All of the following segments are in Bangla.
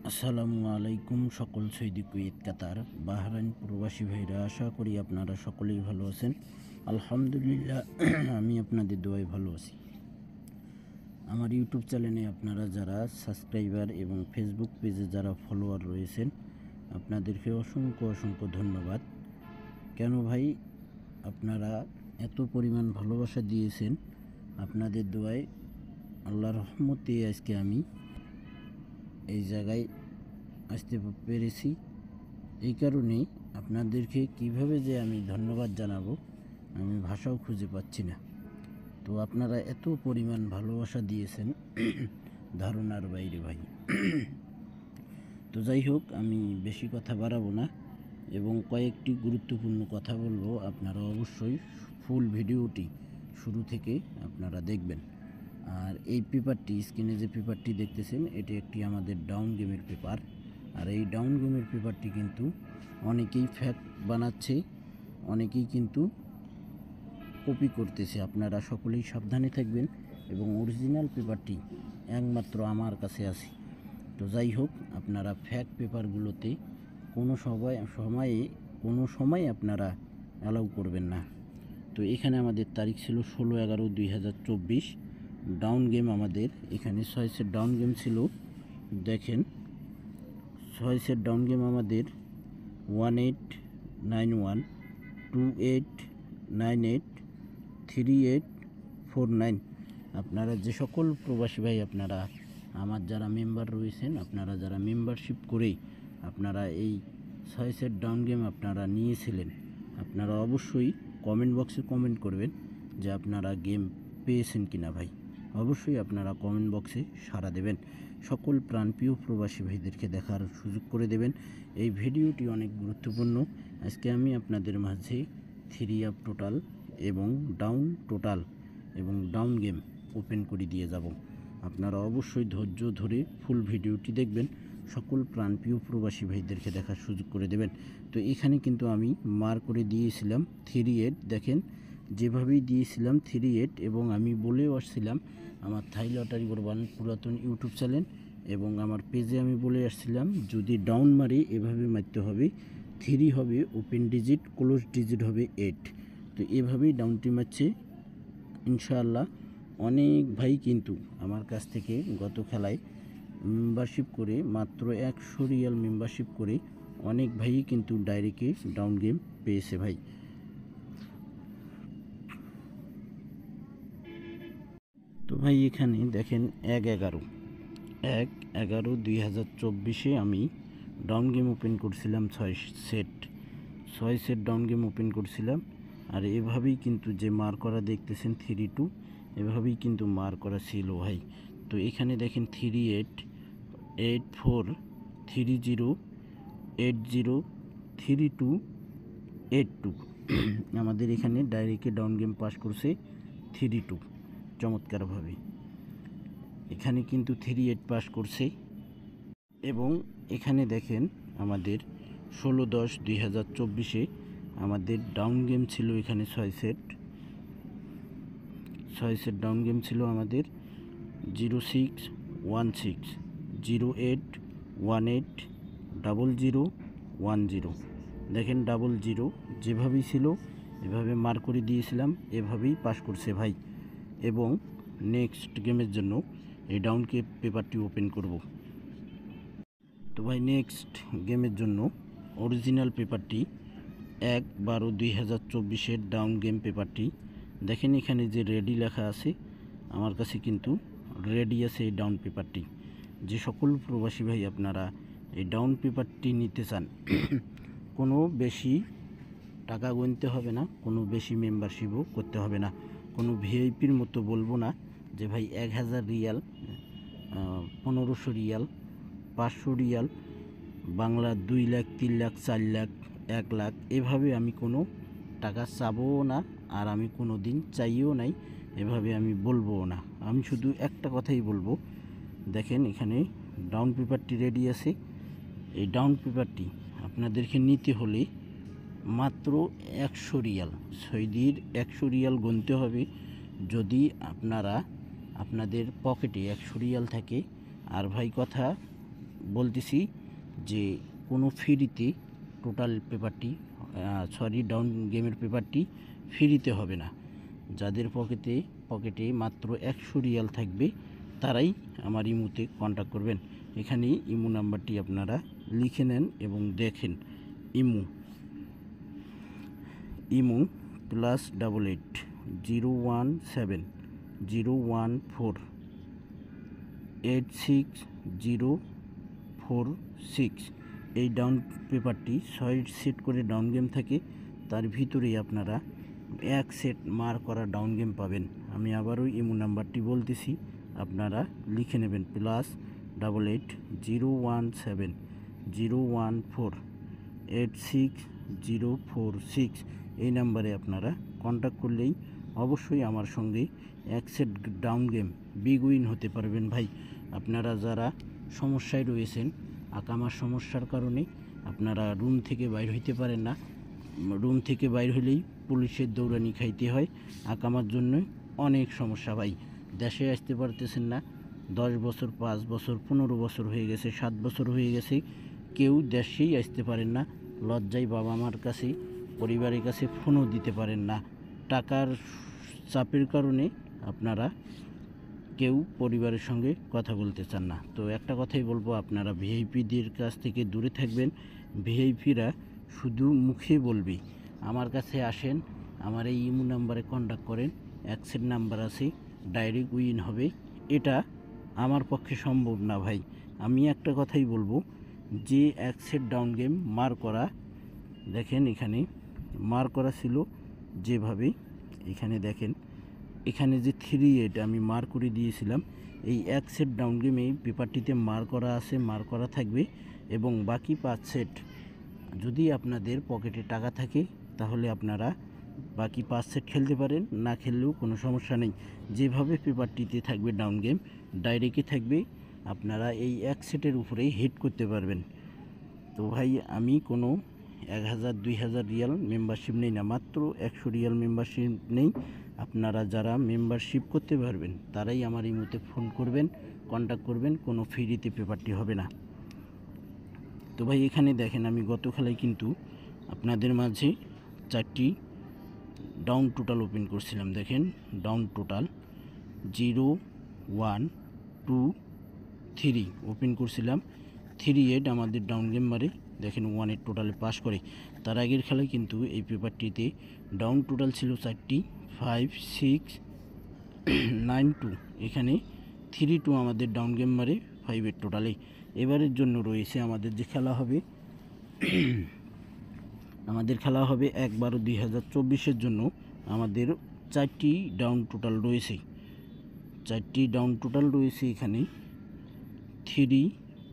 আসসালামু আলাইকুম সকল সৌদি কুয়েত কাতার বাহরাইন প্রবাসী ভাইরা, আশা করি আপনারা সকলেই ভালো আছেন। আলহামদুলিল্লাহ আমি আপনাদের দোয়ায় ভালো আছি। আমার ইউটিউব চ্যানেলে আপনারা যারা সাবস্ক্রাইবার এবং ফেসবুক পেজে যারা ফলোয়ার রয়েছেন, আপনাদেরকে অসংখ্য ধন্যবাদ। কেন ভাই, আপনারা এত পরিমাণ ভালোবাসা দিয়েছেন, আপনাদের দোয়ায় আল্লাহর রহমতে আজকে আমি এই জায়গায় আসতে পেরেছি। এই কারণেই আপনাদেরকে কিভাবে যে আমি ধন্যবাদ জানাবো, আমি ভাষাও খুঁজে পাচ্ছি না। তো আপনারা এত পরিমাণ ভালোবাসা দিয়েছেন ধারণার বাইরে ভাই। তো যাই হোক, আমি বেশি কথা বাড়াবো না এবং কয়েকটি গুরুত্বপূর্ণ কথা বলবো। আপনারা অবশ্যই ফুল ভিডিওটি শুরু থেকে আপনারা দেখবেন। আর এই পেপারটি, স্ক্রিনে যে পেপারটি দেখতেছেন, এটি একটি আমাদের ডাউন গেমের পেপার। আর এই ডাউন গেমের পেপারটি কিন্তু অনেকেই ফ্যাক বানাচ্ছে, অনেকেই কিন্তু কপি করতেছে। আপনারা সকলেই সাবধানে থাকবেন এবং অরিজিনাল পেপারটি একমাত্র আমার কাছে আছে। তো যাই হোক, আপনারা ফ্যাক পেপারগুলোতে কোনো সময় আপনারা অ্যালাউ করবেন না। তো এখানে আমাদের তারিখ ছিল 16/11/2024। ডাউন গেম আমাদের এখানে 6 সেট ডাউন গেম ছিল। দেখেন, 6 সেট ডাউন গেম আমাদের 1891, 2898, 3849। আপনারা যে সকল প্রবাসী ভাই আপনারা আমার যারা মেম্বার রয়েছেন, আপনারা যারা মেম্বারশিপ করে আপনারা এই 6 সেট ডাউন গেম আপনারা নিয়েছিলেন, আপনারা অবশ্যই কমেন্ট বক্সে কমেন্ট করবেন যে আপনারা গেম পেয়েছেন কিনা ভাই। অবশ্যই আপনারা কমেন্ট বক্সে সাড়া দেবেন। সকল প্রাণপ্রিয় প্রবাসী ভাইদেরকে দেখার সুযোগ করে দেবেন। এই ভিডিওটি অনেক গুরুত্বপূর্ণ। আজকে আমি আপনাদের মাঝে 3 আপ টোটাল এবং ডাউন গেম ওপেন করে দিয়ে যাব। আপনারা অবশ্যই ধৈর্য ধরে ফুল ভিডিওটি দেখবেন। সকল প্রাণপ্রিয় প্রবাসী ভাইদেরকে দেখার সুযোগ করে দেবেন। তো এখানে কিন্তু আমি মার করে দিয়েছিলাম 38। দেখেন, যেভাবেই দিয়েছিলাম 38, এবং আমি বলেও আসছিলাম আমার থাই লটারি বর্বান পুরাতন ইউটিউব চ্যানেল এবং আমার পেজে আমি বলে আসছিলাম, যদি ডাউন মারি এভাবে মারতে হবে, 3 হবে ওপেন ডিজিট, ক্লোজ ডিজিট হবে 8। তো এভাবেই ডাউনটি মারছে ইনশাআল্লাহ। অনেক ভাই কিন্তু আমার কাছ থেকে গত খেলায় মেম্বারশিপ করে, মাত্র 100 রিয়াল মেম্বারশিপ করে অনেক ভাইই কিন্তু ডাইরেক্টে ডাউন গেম পেয়েছে ভাই। তো ভাই এখানে দেখেন 1/11/2024 আমি ডাউন গেম ওপেন করছিলাম 6 সেট ডাউন গেম ওপেন করছিলাম। আর এভাবেই কিন্তু যে মার করা দেখতেছেন 32, এভাবেই কিন্তু মার করা ছিল ভাই। তো এখানে দেখেন 38, 84, 30, 80, 32, 82 আমাদের এখানে ডাইরেক্টে ডাউন গেম পাস করছে 32 চমৎকারভাবে। এখানে কিন্তু 38 পাস করছে। এবং এখানে দেখেন আমাদের 16/10/2024 আমাদের ডাউন গেম ছিল এখানে 6 সেট ডাউন গেম ছিল আমাদের 0616, 0818, 0010। দেখেন 00 যেভাবেই ছিল এভাবে মার করে দিয়েছিলাম, এভাবেই পাস করছে ভাই। এবং নেক্সট গেমের জন্য এই ডাউন পেপারটি ওপেন করব। তো ভাই নেক্সট গেমের জন্য অরিজিনাল পেপারটি 1/12/2024 ডাউন গেম পেপারটি দেখেন, এখানে যে রেডি লেখা আছে, আমার কাছে কিন্তু রেডি আছে এই ডাউন পেপারটি। যে সকল প্রবাসী ভাই আপনারা এই ডাউন পেপারটি নিতে চান, কোনো বেশি টাকা গুনতে হবে না, কোনো বেশি মেম্বারশিপও করতে হবে না, কোনো ভিআইপির মতো বলবো না যে ভাই 1000 Real, 1500 Real, 500 Real, Bangla 2 lakh, 3 lakh, 4 lakh, 1 lakh, এভাবে আমি কোনো টাকা চাবও না, আর আমি কোনো দিন চাইও নাই, এভাবে আমি বলবো না। আমি শুধু একটা কথাই বলবো, দেখেন এখানে ডাউন পেপারটি রেডি আছে। এই ডাউন পেপারটি আপনাদেরকে নিতে হলে মাত্র 100 রিয়াল, সৌদির 100 রিয়াল গুনতে হবে। যদি আপনাদের পকেটে 100 রিয়াল থাকে, আর ভাই কথা বলতেছি যে কোনো ফ্রিতে টোটাল পেপারটি ডাউন গেমের পেপারটি ফ্রিতে হবে না। যাদের পকেটে মাত্র 100 রিয়াল থাকবে তারাই আমার ইমোতে কন্ট্যাক্ট করবেন। এখানে ইমো নাম্বারটি আপনারা লিখে নেন এবং দেখেন। ইমো +88 017 014 86046। এই ডাউন পেপারটি 6 সেট করে ডাউন গেম থাকে, তার ভিতরেই আপনারা 1 সেট মার করা ডাউন গেম পাবেন। আমি আবারও ইমো নাম্বারটি বলতেছি, আপনারা লিখে নেবেন +88 017 014 86046। এই নাম্বারে আপনারা কন্ট্যাক্ট করলেই অবশ্যই আমার সঙ্গে 1 set down game big win হতে পারবেন ভাই। আপনারা যারা সমস্যায় রয়েছেন, আকামার সমস্যার কারণে আপনারা রুম থেকে বাইর হইতে পারেন না, রুম থেকে বাইর হলেই পুলিশের দৌড়ানি খাইতে হয়, আকামার জন্য অনেক সমস্যা ভাই। দেশে আসতে পারতেছেন না, 10 বছর 5 বছর 15 বছর হয়ে গেছে, 7 বছর হয়ে গেছে, কেউ দেশেই আসতে পারেন না। লজ্জায় বাবা মার কাছে, পরিবারের কাছে ফোনও দিতে পারেন না। টাকার চাপের কারণে আপনারা কেউ পরিবারের সঙ্গে কথা বলতে চান না। তো একটা কথাই বলবো, আপনারা ভিআইপিদের কাছ থেকে দূরে থাকবেন। ভিআইপিরা শুধু মুখে বলবে আমার কাছে আসেন, আমার এই ইমো নাম্বারে কন্ট্যাক্ট করেন, 1 সেট নাম্বার আছে, ডাইরেক্ট উইন হবে। এটা আমার পক্ষে সম্ভব না ভাই। আমি একটা কথাই বলবো, যে 1 সেট ডাউন গেম মার করা, দেখেন এখানে মার করা ছিল যেভাবে, এখানে দেখেন, এখানে যে 38 আমি মার করে দিয়েছিলাম, এই 1 সেট ডাউন গেমে পেপারটিতে মার করা আছে, মার করা থাকবে। এবং বাকি 5 সেট যদি আপনাদের পকেটে টাকা থাকে তাহলে আপনারা বাকি 5 সেট খেলতে পারেন, না খেললেও কোনো সমস্যা নেই। যেভাবে পেপারটিতে থাকবে ডাউন গেম, ডাইরেক্টে থাকবে, আপনারা এই 1 সেটের উপরেই হিট করতে পারবেন। তো ভাই আমি কোনো 1000-2000 রিয়াল মেম্বারশিপ নেই না, মাত্র 100 রিয়াল মেম্বারশিপ নেই। আপনারা যারা মেম্বারশিপ করতে পারবেন তারাই আমার ইমোতে ফোন করবেন, কন্ট্যাক্ট করবেন, কোনো ফ্রিতে পেপারটি হবে না। তো ভাই এখানে দেখেন, আমি গত খেলায় কিন্তু আপনাদের মাঝে 4টি ডাউন টোটাল ওপেন করছিলাম। দেখেন ডাউন টোটাল 0 1 2 3 ওপেন করছিলাম। 38 আমাদের ডাউন গেম মারে, দেখেন 1 টোটালে পাস করে। তার আগের খেলায় কিন্তু এই পেপারটিতে ডাউন টোটাল ছিল 4টি 5 6 9 2। এখানে 3 2 আমাদের ডাউন গেম মারে 5 টোটালে। এবারের জন্য রয়েছে আমাদের যে খেলা হবে, আমাদের খেলা হবে 1/12/2024 জন্য আমাদের 4টি ডাউন টোটাল রয়েছে, 4টি ডাউন টোটাল রয়েছে এখানে 3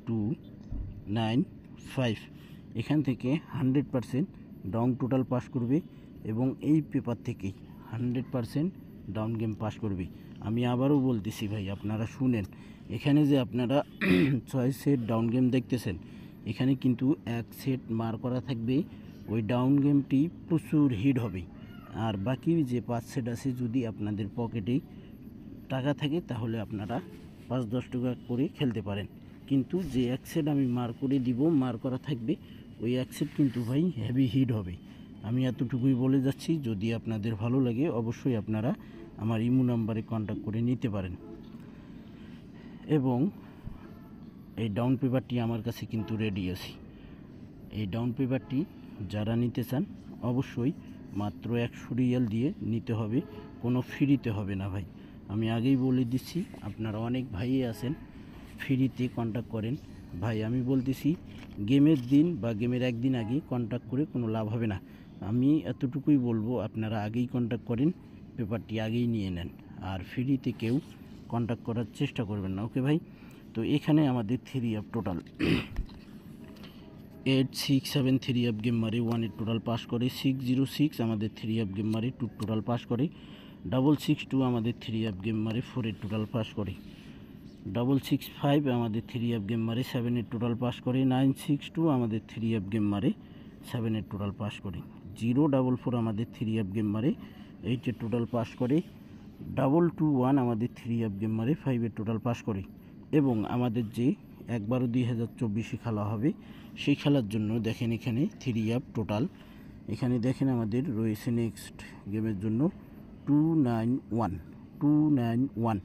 2 9 5। এখান থেকে 100% ডাউন টোটাল পাস করবে এবং এই পেপার থেকেই 100% ডাউন গেম পাস করবে। আমি আবারও বলতেছি ভাই, আপনারা শুনেন, এখানে যে আপনারা 6 সেট ডাউন গেম দেখতেছেন, এখানে কিন্তু 1 সেট মার করা থাকবে, ওই ডাউন গেমটি প্রচুর হিট হবে। আর বাকি যে 5 সেট আছে, যদি আপনাদের পকেটে টাকা থাকে তাহলে আপনারা 5-10 টাকা করে খেলতে পারেন। কিন্তু যে 1 সেট আমি মার করে দিব, মার করা থাকবে, ওই 1 সেট কিন্তু ভাই হেভি হিট হবে। আমি এতটুকুই বলে যাচ্ছি। যদি আপনাদের ভালো লাগে অবশ্যই আপনারা আমার ইমো নাম্বারে কন্ট্যাক্ট করে নিতে পারেন। এবং এই ডাউন পেপারটি আমার কাছে কিন্তু রেডি আছে। এই ডাউন পেপারটি যারা নিতে চান অবশ্যই মাত্র 100 রিয়াল দিয়ে নিতে হবে, কোনো ফ্রিতে হবে না ভাই। আমি আগেই বলে দিচ্ছি, আপনারা অনেক ভাই আছেন ফ্রিতে কন্ট্যাক্ট করেন। ভাই আমি বলতেছি, গেমের দিন বা গেমের একদিন আগে কন্ট্যাক্ট করে কোনো লাভ হবে না। আমি এতটুকুই বলবো, আপনারা আগেই কন্ট্যাক্ট করেন, পেপারটি আগেই নিয়ে নেন, আর ফ্রিতে কেউ কন্ট্যাক্ট করার চেষ্টা করবেন না, ওকে ভাই। তো এখানে আমাদের 3 অফ টোটাল 8 6 7 3 অফ গেম মারে 1 টোটাল পাস করে। 606 আমাদের 3 অফ গেম মারে 2 টোটাল পাস করে। 662 আমাদের 3 অফ গেম মারে 4 টোটাল পাস করে। 665 আমাদের 3 অফ গেম মারে 7 টোটাল পাস করে। 962 আমাদের 3 অফ গেম মারে 7 টোটাল পাস করে। 044 আমাদের 3 অফ গেম মারে 8 টোটাল পাস করে। 221 আমাদের 3 অফ গেম মারে 5 টোটাল পাস করে। এবং আমাদের যে 1/12/2024 খেলা হবে। সেই খেলার জন্য দেখেন এখানে 3 অ্যাপ টোটাল। এখানে দেখেন আমাদের রয়েছে নেক্সট গেমের জন্য 291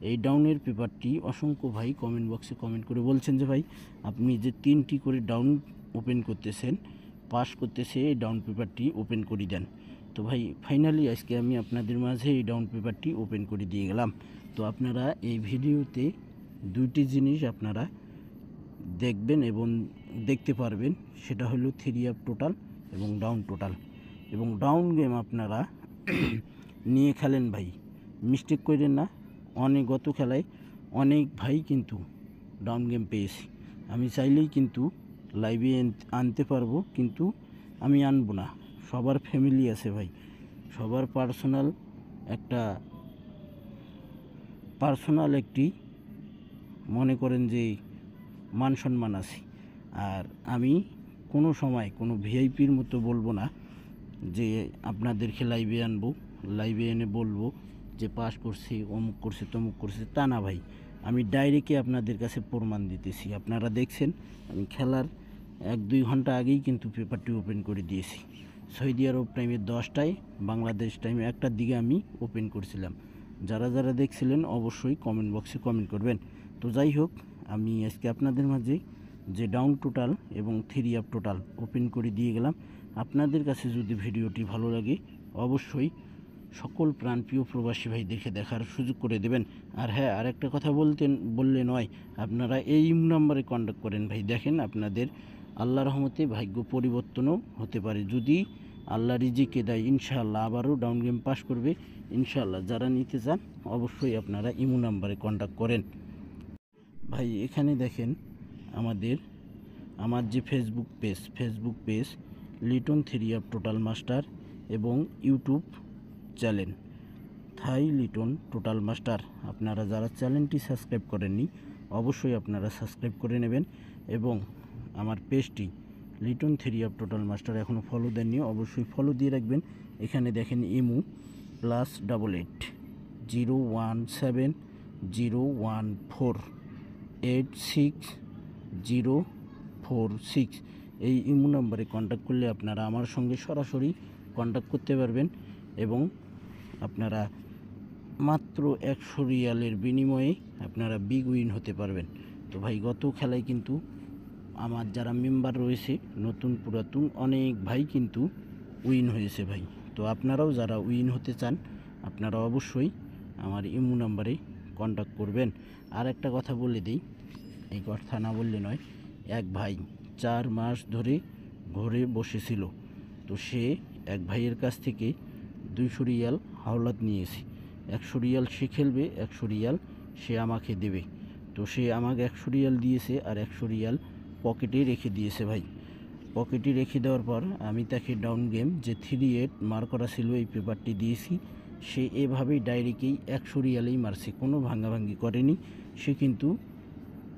এই ডাউনের পেপারটি অসংখ্য ভাই কমেন্ট বক্সে কমেন্ট করে বলছেন যে ভাই আপনি যে 3টি করে ডাউন ওপেন করতেছেন, পাস করতেছে, এই ডাউন পেপারটি ওপেন করে দেন। তো ভাই ফাইনালি আজকে আমি আপনাদের মাঝে এই ডাউন পেপারটি ওপেন করে দিয়ে গেলাম। তো আপনারা এই ভিডিওতে 2টি জিনিস আপনারা দেখবেন এবং দেখতে পারবেন, সেটা হলো 3 অ্যাপ টোটাল এবং ডাউন টোটাল। এবং ডাউন গেম আপনারা নিয়ে খেলেন ভাই, মিস্টেক করেন না। গত খেলায় অনেক ভাই কিন্তু ডাউন গেম পেয়েছি। আমি চাইলেই কিন্তু লাইভে আনতে পারবো, কিন্তু আমি আনবো না। সবার ফ্যামিলি আছে ভাই, সবার পার্সোনাল একটি মনে করেন যে মান সম্মান আছে। আর আমি কোনো সময় কোনো ভিআইপির মতো বলবো না যে আপনাদেরকে লাইভে আনবো, লাইভে এনে বলবো যে পাস করছে, অমুক করছে, তমুক করছে, তা না ভাই। আমি ডাইরেক্টই আপনাদের কাছে প্রমাণ দিতেছি। আপনারা দেখছেন আমি খেলার 1-2 ঘন্টা আগেই কিন্তু পেপারটি ওপেন করে দিয়েছি। সৌদি আরব টাইমে 10টায়, বাংলাদেশ টাইমে 1টার দিকে আমি ওপেন করছিলাম। যারা যারা দেখছিলেন অবশ্যই কমেন্ট বক্সে কমেন্ট করবেন। তো যাই হোক, আমি আজকে আপনাদের মাঝে যে ডাউন টোটাল এবং 3 অ্যাপ টোটাল ওপেন করে দিয়ে গেলাম। আপনাদের কাছে যদি ভিডিওটি ভালো লাগে অবশ্যই সকল প্রাণপ্রিয় প্রবাসী ভাইদেরকে দেখার সুযোগ করে দেবেন। আর হ্যাঁ, আরেকটা কথা বললে নয়, আপনারা এই নাম্বারে কন্ট্যাক্ট করেন ভাই। দেখেন আপনাদের আল্লাহর রহমতে ভাগ্য পরিবর্তনও হতে পারে। যদি আল্লাহ রিজিকে দেয় ইনশাআল্লাহ আবারও ডাউন গেম পাস করবে ইনশাআল্লাহ। যারা নিতে চান অবশ্যই আপনারা ইমো নাম্বারে কন্ট্যাক্ট করেন ভাই। এখানে দেখেন আমার যে Facebook page Liton 3 app total master এবং ইউটিউব চ্যানেল থাই লিটন টোটাল মাস্টার। আপনারা যারা চ্যানেলটি সাবস্ক্রাইব করেননি অবশ্যই আপনারা সাবস্ক্রাইব করে নেবেন। এবং আমার পেজটি লিটন 3 অ্যাপ টোটাল মাস্টার এখনও ফলো দেননি, অবশ্যই ফলো দিয়ে রাখবেন। এখানে দেখেন ইমো +88 017 014 86046 এই ইমো নাম্বারে কন্ট্যাক্ট করলে আপনারা আমার সঙ্গে সরাসরি কন্ট্যাক্ট করতে পারবেন এবং আপনারা মাত্র 100 রিয়ালের বিনিময়ে আপনারা বিগ উইন হতে পারবেন। তো ভাই গত খেলায় কিন্তু আমার যারা মেম্বার রয়েছে নতুন পুরাতন অনেক ভাই কিন্তু উইন হয়েছে ভাই। তো আপনারাও যারা উইন হতে চান আপনারা অবশ্যই আমার ইমো নাম্বারে কন্ট্যাক্ট করবেন। আর একটা কথা বলে দিই, এই কথা না বললে নয়, এক ভাই 4 মাস ধরে ঘরে বসেছিল। তো সে এক ভাইয়ের কাছ থেকে 200 রিয়াল হাওলাত নিয়েছি। 100 রিয়াল সে খেলবে, 100 রিয়াল সে আমাকে দেবে। তো সে আমাকে 100 রিয়াল দিয়েছে আর 100 রিয়াল পকেটে রেখে দিয়েছে ভাই। পকেটে রেখে দেওয়ার পর আমি তাকে ডাউন গেম যে 3-8 মার করা ছিল এই পেপারটি দিয়েছি। সে এভাবেই ডাইরেক্টই 100 রিয়ালেই মারছে, কোনো ভাঙ্গাভাঙ্গি করেনি। সে কিন্তু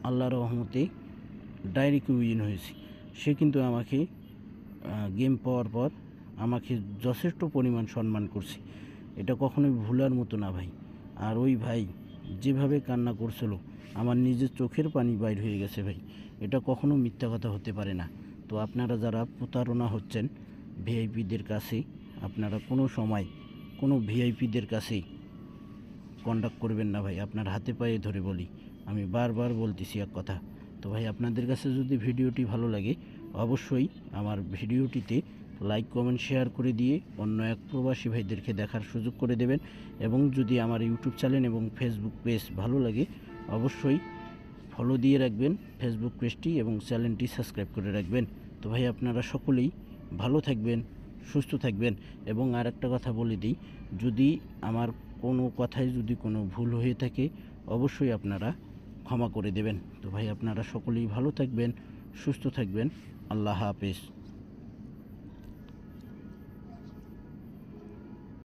আল্লাহর রহমতে ডাইরেক্ট উইন হয়েছে। সে কিন্তু আমাকে গেম পাওয়ার পর আমাকে যথেষ্ট পরিমাণ সম্মান করছে। এটা কখনোই ভুলার মতো না ভাই। আর ওই ভাই যেভাবে কান্না করছিল আমার নিজের চোখের পানি বাইর হয়ে গেছে ভাই। এটা কখনো মিথ্যা কথা হতে পারে না। তো আপনারা যারা প্রতারণা হচ্ছেন ভিআইপিদের কাছে, আপনারা কোনো সময় কোনো ভিআইপিদের কাছে কন্ট্যাক্ট করবেন না ভাই। আপনার হাতে পায়ে ধরে বলি, আমি বারবার বলতেছি এক কথা। তো ভাই আপনাদের কাছে যদি ভিডিওটি ভালো লাগে অবশ্যই আমার ভিডিওটিতে লাইক কমেন্ট শেয়ার করে দিয়ে অন্য এক প্রবাসী ভাইদেরকে দেখার সুযোগ করে দেবেন। এবং যদি আমার ইউটিউব চ্যানেল এবং ফেসবুক পেজ ভালো লাগে অবশ্যই ফলো দিয়ে রাখবেন ফেসবুক পেজটি এবং চ্যানেলটি সাবস্ক্রাইব করে রাখবেন। তো ভাই আপনারা সকলেই ভালো থাকবেন, সুস্থ থাকবেন। এবং আর একটা কথা বলে দিই, যদি আমার কোনো কথায় যদি কোনো ভুল হয়ে থাকে অবশ্যই আপনারা ক্ষমা করে দেবেন। তো ভাই আপনারা সকলেই ভালো থাকবেন, সুস্থ থাকবেন। আল্লাহ হাফেজ।